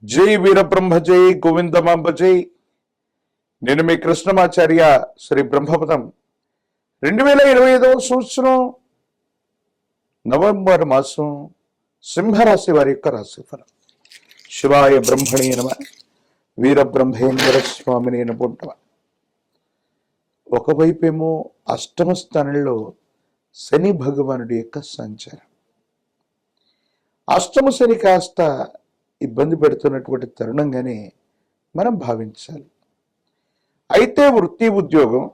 జై వీరబ్రహ్మ జై గోవిందమాంబ జై. నేను మీ కృష్ణమాచార్య. శ్రీ బ్రహ్మపదం 2025 సంవత్సరం నవంబర్ మాసం సింహరాశి వారి యొక్క రాశిఫలం. శివాయ బ్రహ్మణే నమ. వీరబ్రహ్మేంద్ర స్వామిని నమః. ఒకవైపేమో అష్టమ స్థానంలో శని భగవానుడి యొక్క సంచారం. అష్టమ శని కాస్త ఇబ్బంది పెడుతున్నటువంటి తరుణంగానే మనం భావించాలి. అయితే వృత్తి, ఉద్యోగం,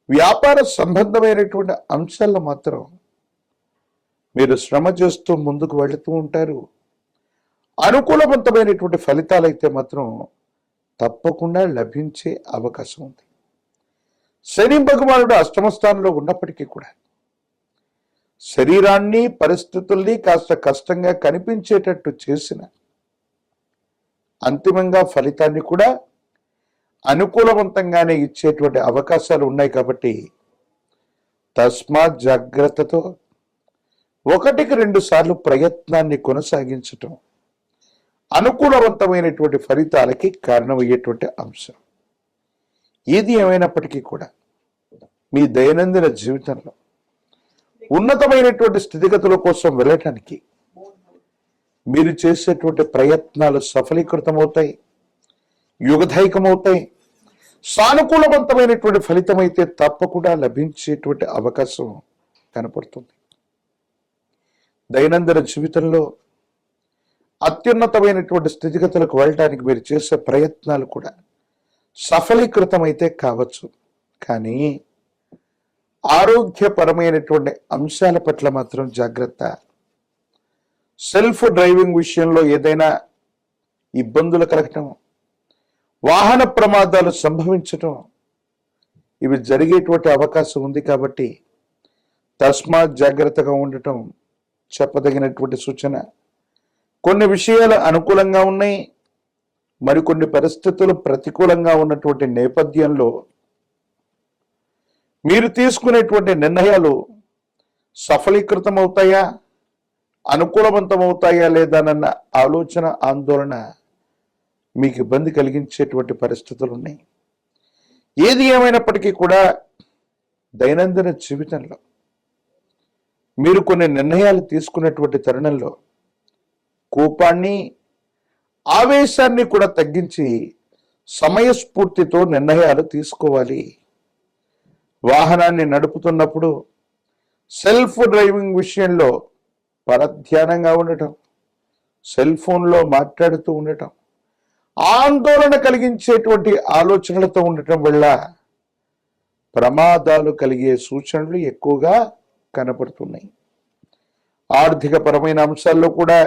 వ్యాపార సంబంధమైనటువంటి అంశాల్లో మాత్రం మీరు శ్రమ చేస్తూ ముందుకు వెళుతూ ఉంటారు. అనుకూలవంతమైనటువంటి ఫలితాలు అయితే మాత్రం తప్పకుండా లభించే అవకాశం ఉంది. శని భగవానుడు అష్టమ స్థానంలో ఉన్నప్పటికీ కూడా శరీరాన్ని, పరిస్థితుల్ని కాస్త కష్టంగా కనిపించేటట్టు చేసిన అంతిమంగా ఫలితాన్ని కూడా అనుకూలవంతంగానే ఇచ్చేటువంటి అవకాశాలు ఉన్నాయి. కాబట్టి తస్మాత్ జాగ్రత్తతో 1-2 సార్లు ప్రయత్నాన్ని కొనసాగించటం అనుకూలవంతమైనటువంటి ఫలితాలకి కారణమయ్యేటువంటి అంశం. ఏది ఏమైనప్పటికీ కూడా మీ దైనందిన జీవితంలో ఉన్నతమైనటువంటి స్థితిగతుల కోసం వెళ్ళటానికి మీరు చేసేటువంటి ప్రయత్నాలు సఫలీకృతమవుతాయి, యుగదాయకమవుతాయి. సానుకూలవంతమైనటువంటి ఫలితం అయితే తప్పకుండా లభించేటువంటి అవకాశం కనపడుతుంది. దైనందిన జీవితంలో అత్యున్నతమైనటువంటి స్థితిగతులకు వెళ్ళడానికి మీరు చేసే ప్రయత్నాలు కూడా సఫలీకృతమైతే కావచ్చు. కానీ ఆరోగ్యపరమైనటువంటి అంశాల పట్ల మాత్రం జాగ్రత్త. సెల్ఫ్ డ్రైవింగ్ విషయంలో ఏదైనా ఇబ్బందులు కలగటం, వాహన ప్రమాదాలు సంభవించటం, ఇవి జరిగేటువంటి అవకాశం ఉంది. కాబట్టి తస్మాత్ జాగ్రత్తగా ఉండటం చెప్పదగినటువంటి సూచన. కొన్ని విషయాలు అనుకూలంగా ఉన్నాయి, మరికొన్ని పరిస్థితులు ప్రతికూలంగా ఉన్నటువంటి నేపథ్యంలో మీరు తీసుకునేటువంటి నిర్ణయాలు సఫలీకృతం అవుతాయా, అనుకూలవంతమవుతాయా లేదానన్న ఆలోచన, ఆందోళన మీకు ఇబ్బంది కలిగించేటువంటి పరిస్థితులు ఉన్నాయి. ఏది ఏమైనప్పటికీ కూడా దైనందిన జీవితంలో మీరు కొన్ని నిర్ణయాలు తీసుకున్నటువంటి తరుణంలో కోపాన్ని, ఆవేశాన్ని కూడా తగ్గించి సమయస్ఫూర్తితో నిర్ణయాలు తీసుకోవాలి. వాహనాన్ని నడుపుతున్నప్పుడు సెల్ఫ్ డ్రైవింగ్ విషయంలో పరధ్యానంగా ఉండటం, సెల్ ఫోన్లో మాట్లాడుతూ ఉండటం, ఆందోళన కలిగించేటువంటి ఆలోచనలతో ఉండటం వల్ల ప్రమాదాలు కలిగే సూచనలు ఎక్కువగా కనపడుతున్నాయి. ఆర్థిక పరమైన అంశాల్లో కూడా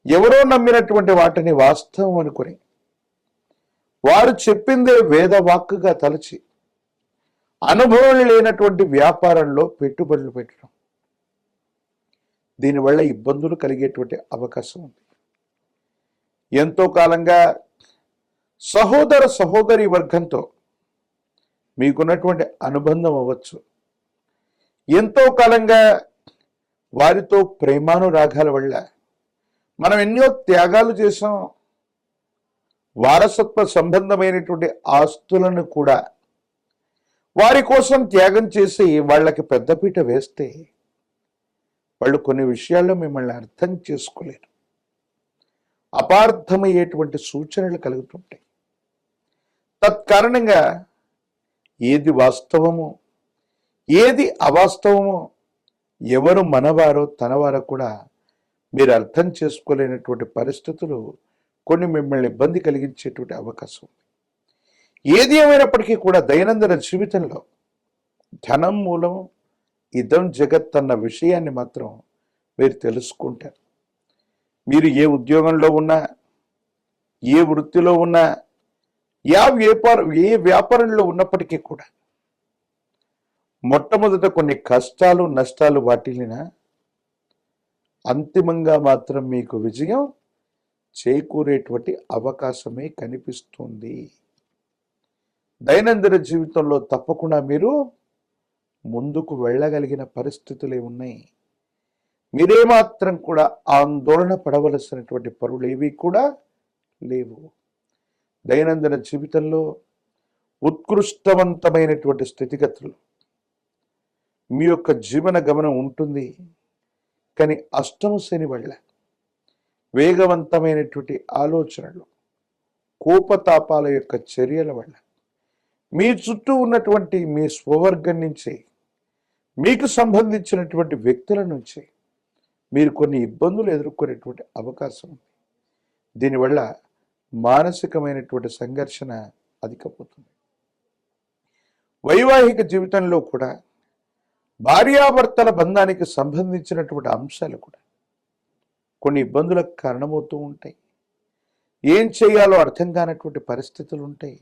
ఎవరో నమ్మినటువంటి వాటిని వాస్తవం అనుకుని వారు చెప్పిందే వేదవాక్కుగా తలచి అనుభవం లేనటువంటి వ్యాపారంలో పెట్టుబడులు పెట్టడం, దీనివల్ల ఇబ్బందులు కలిగేటువంటి అవకాశం ఉంది. ఎంతో కాలంగా సహోదర సహోదరి వర్గంతో మీకున్నటువంటి అనుబంధం అవ్వచ్చు. ఎంతో కాలంగా వారితో ప్రేమానురాగాల వల్ల మనం ఎన్నో త్యాగాలు చేసాం. వారసత్వ సంబంధమైనటువంటి ఆస్తులను కూడా వారి కోసం త్యాగం చేసి వాళ్ళకి పెద్దపీట వేస్తే వాళ్ళు కొన్ని విషయాల్లో మిమ్మల్ని అర్థం చేసుకోలేరు. అపార్థమయ్యేటువంటి సూచనలు కలుగుతుంటాయి. తత్కారణంగా ఏది వాస్తవమో, ఏది అవాస్తవమో, ఎవరు మనవారో తనవారో కూడా మీరు అర్థం చేసుకోలేనటువంటి పరిస్థితులు కొన్ని మిమ్మల్ని ఇబ్బంది కలిగించేటువంటి అవకాశం ఉంది. ఏది ఏమైనప్పటికీ కూడా దైనందిన జీవితంలో ధనం మూలం ఇదం జగత్ అన్న విషయాన్ని మాత్రం మీరు తెలుసుకుంటారు. మీరు ఏ ఉద్యోగంలో ఉన్నా, ఏ వృత్తిలో ఉన్నా, ఏ వ్యాపారంలో ఉన్నప్పటికీ కూడా మొట్టమొదట కొన్ని కష్టాలు, నష్టాలు వాటిల్లినా అంతిమంగా మాత్రం మీకు విజయం చేకూరేటువంటి అవకాశమే కనిపిస్తుంది. దైనందిన జీవితంలో తప్పకుండా మీరు ముందుకు వెళ్ళగలిగిన పరిస్థితులే ఉన్నాయి. మీరేమాత్రం కూడా ఆందోళన పడవలసినటువంటి పనులు ఏవి కూడా లేవు. దైనందిన జీవితంలో ఉత్కృష్టవంతమైనటువంటి స్థితిగతులు మీ యొక్క జీవన గమనం ఉంటుంది. కానీ అష్టమ శని వల్ల వేగవంతమైనటువంటి ఆలోచనలు, కోపతాపాల యొక్క చర్యల వల్ల మీ చుట్టూ ఉన్నటువంటి మీ స్వవర్గం నుంచి, మీకు సంబంధించినటువంటి వ్యక్తుల నుంచి మీరు కొన్ని ఇబ్బందులు ఎదుర్కొనేటువంటి అవకాశం ఉంది. దీనివల్ల మానసికమైనటువంటి సంఘర్షణ అధికపోతుంది. వైవాహిక జీవితంలో కూడా భార్యాభర్తల బంధానికి సంబంధించినటువంటి అంశాలు కూడా కొన్ని ఇబ్బందులకు కారణమవుతూ ఉంటాయి. ఏం చేయాలో అర్థం కానటువంటి పరిస్థితులు ఉంటాయి.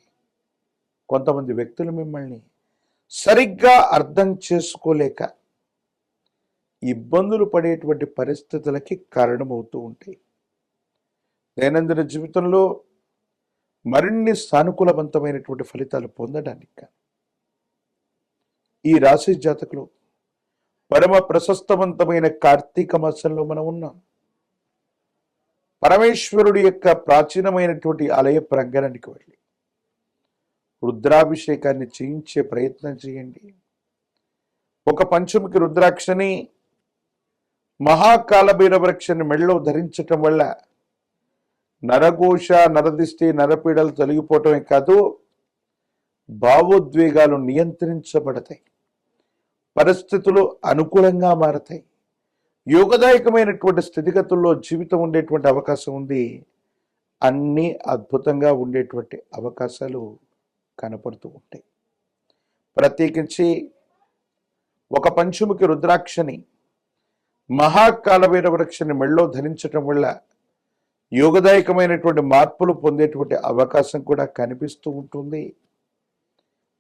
కొంతమంది వ్యక్తులు మిమ్మల్ని సరిగ్గా అర్థం చేసుకోలేక ఇబ్బందులు పడేటువంటి పరిస్థితులకి కారణమవుతూ ఉంటాయి. దైనందిన జీవితంలో మరిన్ని సానుకూలవంతమైనటువంటి ఫలితాలు పొందడానికి ఈ రాశి జాతకులు పరమ ప్రశస్తవంతమైన కార్తీక మాసంలో మనం ఉన్నాం. పరమేశ్వరుడి యొక్క ప్రాచీనమైనటువంటి ఆలయ ప్రాంగణానికి వెళ్ళి రుద్రాభిషేకాన్ని చేయించే ప్రయత్నం చేయండి. ఒక పంచముఖి రుద్రాక్షని, మహాకాలభైర వృక్షాన్ని మెడలో ధరించటం వల్ల నరఘోష, నరదిష్టి, నరపీడలు తొలగిపోవటమే కాదు, భావోద్వేగాలు నియంత్రించబడతాయి, పరిస్థితులు అనుకూలంగా మారతాయి, యోగదాయకమైనటువంటి స్థితిగతుల్లో జీవితం ఉండేటువంటి అవకాశం ఉంది. అన్నీ అద్భుతంగా ఉండేటువంటి అవకాశాలు కనపడుతూ ఉంటాయి. ప్రత్యేకించి ఒక పంచముఖి రుద్రాక్షని, మహాకాలభైర వృక్షాన్ని మెడలో ధరించటం వల్ల యోగదాయకమైనటువంటి మార్పులు పొందేటువంటి అవకాశం కూడా కనిపిస్తూ ఉంటుంది.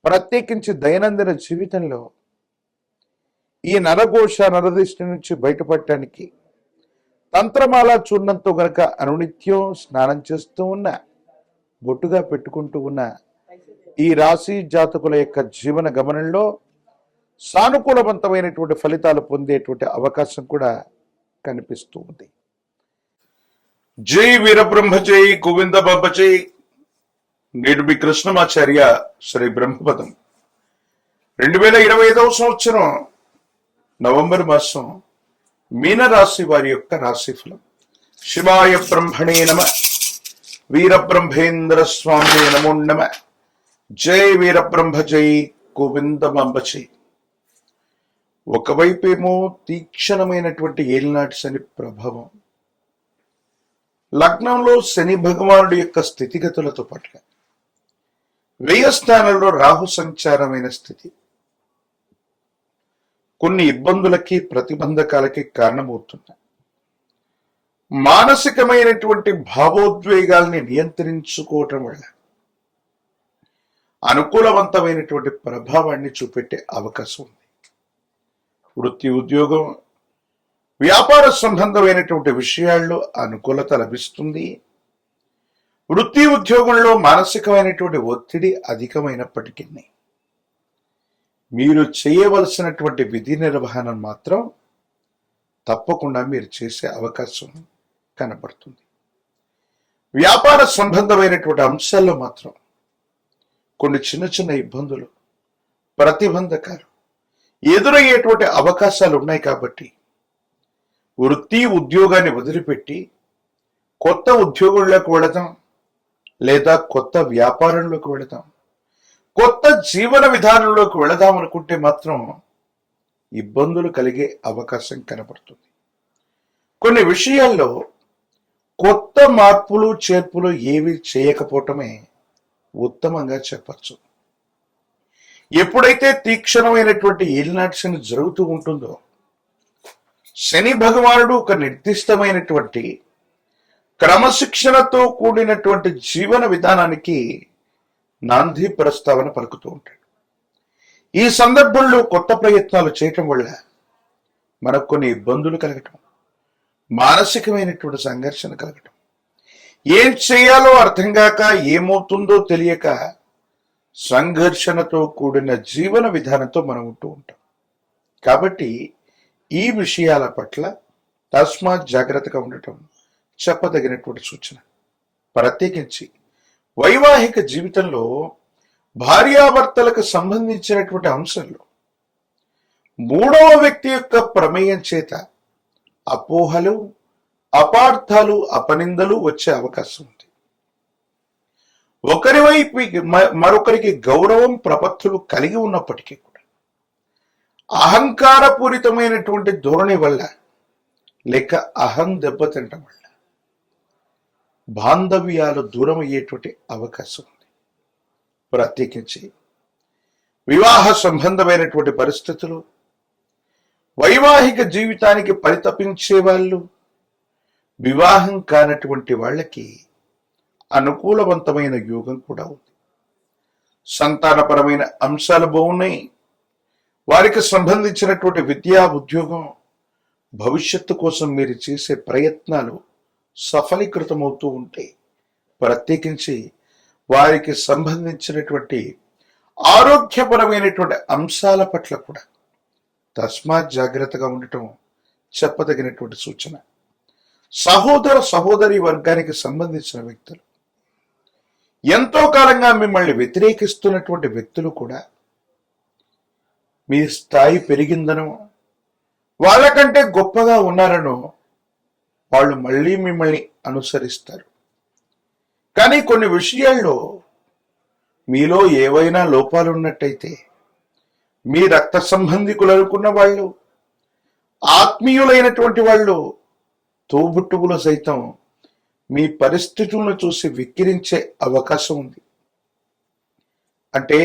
ప్రత్యేకించి దైనందిన జీవితంలో ఈ నరఘోష, నరదిష్టి నుంచి బయటపడటానికి తంత్రమాల చూర్ణంతో గనక అనునిత్యం స్నానం చేస్తూ ఉన్న, బొట్టుగా పెట్టుకుంటూ ఉన్న ఈ రాశి జాతకుల యొక్క జీవన గమనంలో సానుకూలవంతమైనటువంటి ఫలితాలు పొందేటువంటి అవకాశం కూడా కనిపిస్తూ ఉంది. జై వీరబ్రహ్మ జై గోవింద బాబ జై. నేడు మీ కృష్ణమాచార్య శ్రీ బ్రహ్మపదం. 2025వ సంవత్సరం నవంబర్ మాసం మీనరాశి వారి యొక్క రాశిఫలం. శివాయ బ్రహ్మణే నమ, వీరబ్రహ్మేంద్ర స్వామి నమో నమ. జై వీరబ్రహ్మ జై గోవిందమాంబ జై. ఒకవైపేమో తీక్షణమైనటువంటి ఏలినాటి శని ప్రభావం, లగ్నంలో శని భగవానుడి యొక్క స్థితిగతులతో పాటు వ్యయ స్థానంలో రాహు సంచారమైన స్థితి కొన్ని ఇబ్బందులకి, ప్రతిబంధకాలకి కారణమవుతున్నాయి. మానసికమైనటువంటి భావోద్వేగాల్ని నియంత్రించుకోవటం వల్ల అనుకూలవంతమైనటువంటి ప్రభావాన్ని చూపెట్టే అవకాశం ఉంది. వృత్తి, ఉద్యోగం, వ్యాపార సంబంధమైనటువంటి విషయాల్లో అనుకూలత లభిస్తుంది. వృత్తి, ఉద్యోగంలో మానసికమైనటువంటి ఒత్తిడి అధికమైనప్పటికీ మీరు చేయవలసినటువంటి విధి నిర్వహణ మాత్రం తప్పకుండా మీరు చేసే అవకాశం కనబడుతుంది. వ్యాపార సంబంధమైనటువంటి అంశాల్లో మాత్రం కొన్ని చిన్న చిన్న ఇబ్బందులు, ప్రతిబంధకాలు ఎదురయ్యేటువంటి అవకాశాలు ఉన్నాయి. కాబట్టి వృత్తి, ఉద్యోగాన్ని వదిలిపెట్టి కొత్త ఉద్యోగంలోకి వెళదాం, లేదా కొత్త వ్యాపారంలోకి వెళదాం, కొత్త జీవన విధానంలోకి వెళదాం అనుకుంటే మాత్రం ఇబ్బందులు కలిగే అవకాశం కనబడుతుంది. కొన్ని విషయాల్లో కొత్త మార్పులు, చేర్పులు ఏవి చేయకపోవటమే ఉత్తమంగా చెప్పచ్చు. ఎప్పుడైతే తీక్షణమైనటువంటి ఏలినాటి శని జరుగుతూ ఉంటుందో, శని భగవానుడు ఒక నిర్దిష్టమైనటువంటి క్రమశిక్షణతో కూడినటువంటి జీవన విధానానికి నాంది ప్రస్తావన పలుకుతూ ఉంటాడు. ఈ సందర్భంలో కొత్త ప్రయత్నాలు చేయటం వల్ల మనకు కొన్ని ఇబ్బందులు కలగటం, మానసికమైనటువంటి సంఘర్షణ కలగటం, ఏం చేయాలో అర్థం కాక, ఏమవుతుందో తెలియక సంఘర్షణతో కూడిన జీవన విధానంతో మనం ఉంటూ ఉంటాం. కాబట్టి ఈ విషయాల పట్ల తస్మాత్ జాగ్రత్తగా ఉండటం చెప్పదగినటువంటి సూచన. ప్రత్యేకించి వైవాహిక జీవితంలో భార్యాభర్తలకు సంబంధించినటువంటి అంశంలో మూడవ వ్యక్తి యొక్క ప్రమేయం చేత అపోహలు, అపార్థాలు, అపనిందలు వచ్చే అవకాశం ఉంది. ఒకరి వైపు మరొకరికి గౌరవం, ప్రపత్తులు కలిగి ఉన్నప్పటికీ కూడా అహంకారపూరితమైనటువంటి ధోరణి వల్ల లేక అహం దెబ్బతింటం వల్ల బాంధవ్యాలు దూరం అయ్యేటువంటి అవకాశం ఉంది. ప్రత్యేకించి వివాహ సంబంధమైనటువంటి పరిస్థితులు, వైవాహిక జీవితానికి పరితపించే వాళ్ళు, వివాహం కానటువంటి వాళ్ళకి అనుకూలవంతమైన యోగం కూడా ఉంది. సంతానపరమైన అంశాలు బాగున్నాయి. వారికి సంబంధించినటువంటి విద్యా, ఉద్యోగం, భవిష్యత్తు కోసం మీరు చేసే ప్రయత్నాలు సఫలీకృతమవుతూ ఉంటాయి. ప్రత్యేకించి వారికి సంబంధించినటువంటి ఆరోగ్యపరమైనటువంటి అంశాల పట్ల కూడా తస్మాత్ జాగ్రత్తగా ఉండటం చెప్పదగినటువంటి సూచన. సహోదర సహోదరి వర్గానికి సంబంధించిన వ్యక్తులు, ఎంతో కాలంగా మిమ్మల్ని వ్యతిరేకిస్తున్నటువంటి వ్యక్తులు కూడా మీ స్థాయి పెరిగిందనో, వాళ్ళకంటే గొప్పగా ఉన్నారనో వాళ్ళు మళ్ళీ మిమ్మల్ని అనుసరిస్తారు. కానీ కొన్ని విషయాల్లో మీలో ఏవైనా లోపాలు ఉన్నట్టయితే మీ రక్త సంబంధికులు అనుకున్న వాళ్ళు, ఆత్మీయులైనటువంటి వాళ్ళు, తోబుట్టువులు సైతం మీ పరిస్థితులను చూసి విక్కిరించే అవకాశం ఉంది. అంటే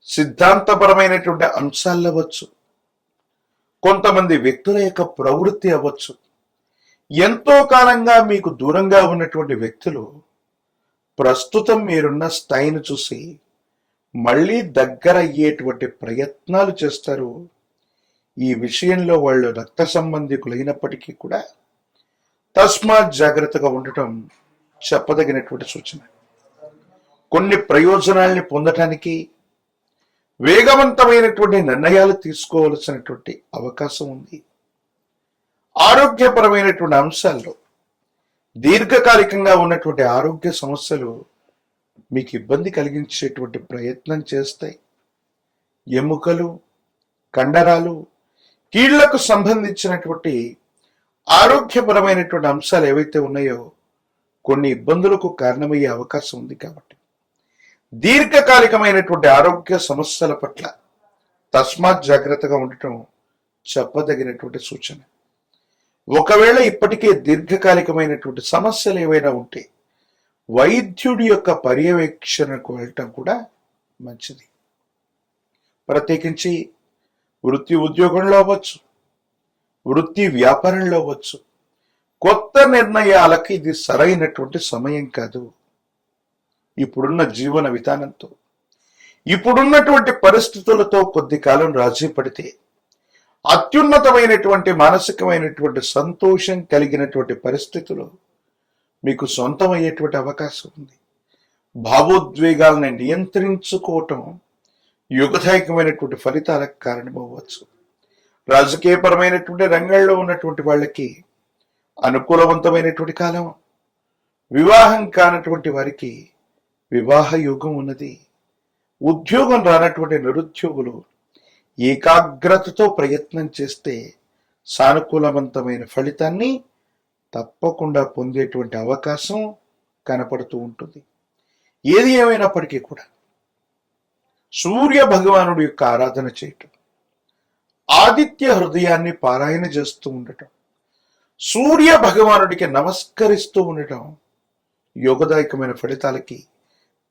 సిద్ధాంతపరమైనటువంటి అంశాలు అవ్వచ్చు, కొంతమంది వ్యక్తుల యొక్క ప్రవృత్తి అవ్వచ్చు. ఎంతో కాలంగా మీకు దూరంగా ఉన్నటువంటి వ్యక్తులు ప్రస్తుతం మీరున్న స్థాయిని చూసి మళ్ళీ దగ్గర అయ్యేటువంటి ప్రయత్నాలు చేస్తారు. ఈ విషయంలో వాళ్ళు రక్త సంబంధికులైనప్పటికీ కూడా తస్మాత్ జాగ్రత్తగా ఉండటం చెప్పదగినటువంటి సూచన. కొన్ని ప్రయోజనాల్ని పొందటానికి వేగవంతమైనటువంటి నిర్ణయాలు తీసుకోవలసినటువంటి అవకాశం ఉంది. ఆరోగ్యపరమైనటువంటి అంశాల్లో దీర్ఘకాలికంగా ఉన్నటువంటి ఆరోగ్య సమస్యలు మీకు ఇబ్బంది కలిగించేటువంటి ప్రయత్నం చేస్తాయి. ఎముకలు, కండరాలు, కీళ్లకు సంబంధించినటువంటి ఆరోగ్యపరమైనటువంటి అంశాలు ఏవైతే ఉన్నాయో కొన్ని ఇబ్బందులకు కారణమయ్యే అవకాశం ఉంది. కాబట్టి దీర్ఘకాలికమైనటువంటి ఆరోగ్య సమస్యల పట్ల తస్మాత్ జాగ్రత్తగా ఉండటం చెప్పదగినటువంటి సూచన. ఒకవేళ ఇప్పటికే దీర్ఘకాలికమైనటువంటి సమస్యలు ఏవైనా ఉంటే వైద్యుడి యొక్క పర్యవేక్షణకు వెళ్ళటం కూడా మంచిది. ప్రత్యేకించి వృత్తి ఉద్యోగంలో అవ్వచ్చు, వృత్తి వ్యాపారంలో అవ్వచ్చు, కొత్త నిర్ణయాలకి ఇది సరైనటువంటి సమయం కాదు. ఇప్పుడున్న జీవన విధానంతో, ఇప్పుడున్నటువంటి పరిస్థితులతో కొద్ది కాలం రాజీ పడితే అత్యున్నతమైనటువంటి మానసికమైనటువంటి సంతోషం కలిగినటువంటి పరిస్థితులు మీకు సొంతమయ్యేటువంటి అవకాశం ఉంది. భావోద్వేగాలను నియంత్రించుకోవటం యుగదాయకమైనటువంటి ఫలితాలకు కారణమవ్వచ్చు. రాజకీయపరమైనటువంటి రంగంలో ఉన్నటువంటి వాళ్ళకి అనుకూలవంతమైనటువంటి కాలం. వివాహం కానటువంటి వారికి వివాహ యోగం ఉన్నది. ఉద్యోగం రానటువంటి నిరుద్యోగులు ఏకాగ్రతతో ప్రయత్నం చేస్తే సానుకూలవంతమైన ఫలితాన్ని తప్పకుండా పొందేటువంటి అవకాశం కనపడుతూ ఉంటుంది. ఏది ఏమైనప్పటికీ కూడా సూర్య భగవానుడి యొక్క ఆరాధన చేయటం, ఆదిత్య హృదయాన్ని పారాయణ చేస్తూ ఉండటం, సూర్య భగవానుడికి నమస్కరిస్తూ ఉండటం యోగదాయకమైన ఫలితాలకి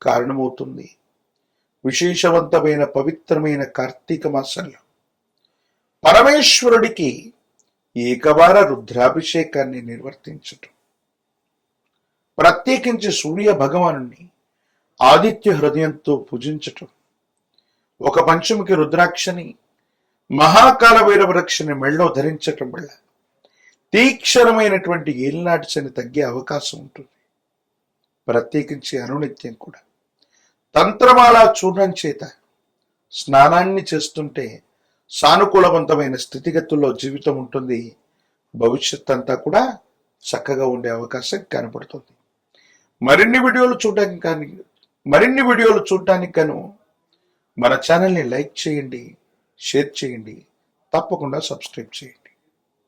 కారణమవుతుంది. విశేషవంతమైన పవిత్రమైన కార్తీక మాసంలో పరమేశ్వరుడికి ఏకవార రుద్రాభిషేకాన్ని నిర్వర్తించటం, ప్రత్యేకించి సూర్య భగవానుని ఆదిత్య హృదయంతో పూజించటం, ఒక పంచముఖి రుద్రాక్షని, మహాకాల భైరవ రక్షని మెళ్ళో ధరించటం వల్ల తీక్షణమైనటువంటి ఏలినాటి శని తగ్గే అవకాశం ఉంటుంది. ప్రత్యేకించి అనునిత్యం కూడా తంత్రమాల చూర్ణం చేత స్నానాన్ని చేస్తుంటే సానుకూలవంతమైన స్థితిగతుల్లో జీవితం ఉంటుంది. భవిష్యత్ అంతా కూడా చక్కగా ఉండే అవకాశం కనపడుతుంది. మరిన్ని వీడియోలు చూడటానికి గాను మన ఛానల్ని లైక్ చేయండి, షేర్ చేయండి, తప్పకుండా సబ్స్క్రైబ్ చేయండి.